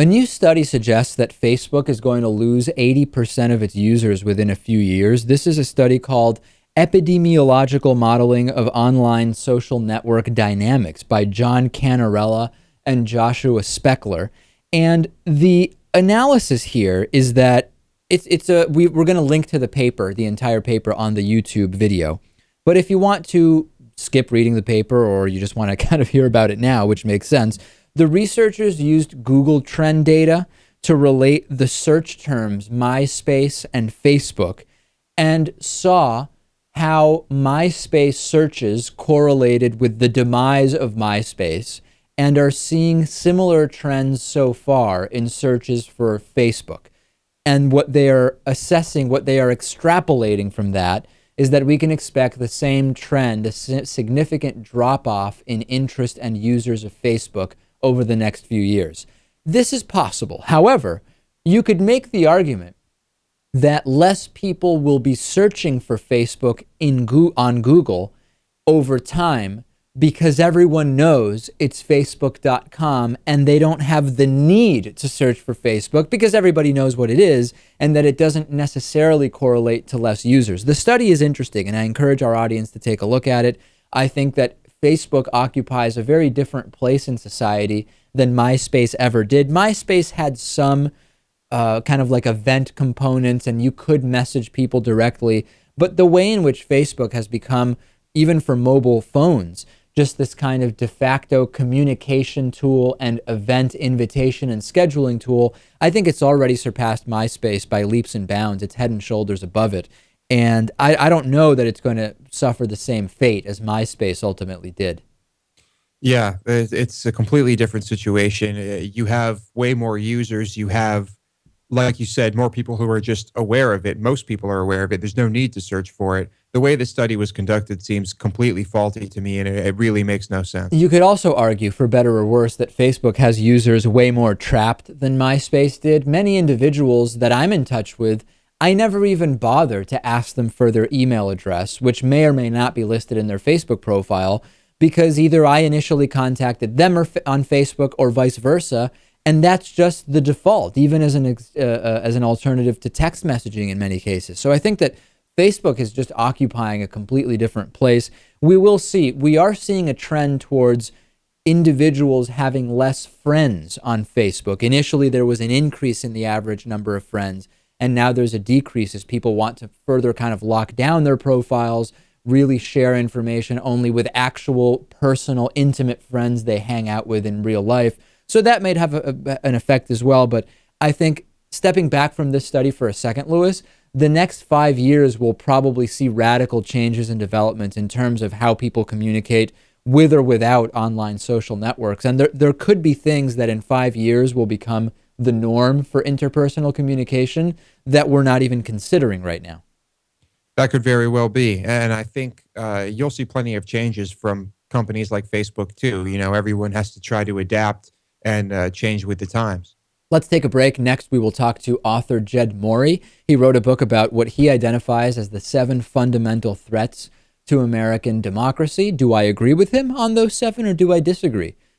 A new study suggests that Facebook is going to lose 80% of its users within a few years. This is a study called Epidemiological Modeling of Online Social Network Dynamics by John Canarella and Joshua Speckler. And the analysis here is that we're going to link to the paper, the entire paper, on the YouTube video. But if you want to skip reading the paper, or you just want to kind of hear about it now, which makes sense, the researchers used Google Trend data to relate the search terms MySpace and Facebook and saw how MySpace searches correlated with the demise of MySpace, and are seeing similar trends so far in searches for Facebook. And what they are assessing, what they are extrapolating from that, is that we can expect the same trend, a significant drop-off in interest and users of Facebook over the next few years. This is possible. However, you could make the argument that less people will be searching for Facebook on Google over time because everyone knows it's facebook.com and they don't have the need to search for Facebook because everybody knows what it is, and that it doesn't necessarily correlate to less users. The study is interesting, and I encourage our audience to take a look at it. I think that Facebook occupies a very different place in society than MySpace ever did. MySpace had some kind of like event components, and you could message people directly, but the way in which Facebook has become, even for mobile phones, just this kind of de facto communication tool and event invitation and scheduling tool, I think it's already surpassed MySpace by leaps and bounds. It's head and shoulders above it. And I don't know that it's going to suffer the same fate as MySpace ultimately did. Yeah, it's a completely different situation. You have way more users. You have, like you said, more people who are just aware of it. Most people are aware of it. There's no need to search for it. The way the study was conducted seems completely faulty to me, and it really makes no sense. You could also argue, for better or worse, that Facebook has users way more trapped than MySpace did. Many individuals that I'm in touch with, I never even bother to ask them for their email address, which may or may not be listed in their Facebook profile, because either I initially contacted them on Facebook or vice versa, and that's just the default, even as an alternative to text messaging in many cases. So I think that Facebook is just occupying a completely different place. We will see. We are seeing a trend towards individuals having less friends on Facebook. Initially, there was an increase in the average number of friends, and now there's a decrease as people want to further kind of lock down their profiles, really share information only with actual personal, intimate friends they hang out with in real life. So that may have an effect as well. But I think, stepping back from this study for a second, Lewis, the next 5 years will probably see radical changes and developments in terms of how people communicate with or without online social networks. And there could be things that in 5 years will become the norm for interpersonal communication that we're not even considering right now. That could very well be. And I think you'll see plenty of changes from companies like Facebook too. You know, everyone has to try to adapt and change with the times. Let's take a break. Next, we will talk to author Jed Morey. He wrote a book about what he identifies as the 7 fundamental threats to American democracy. Do I agree with him on those 7, or do I disagree?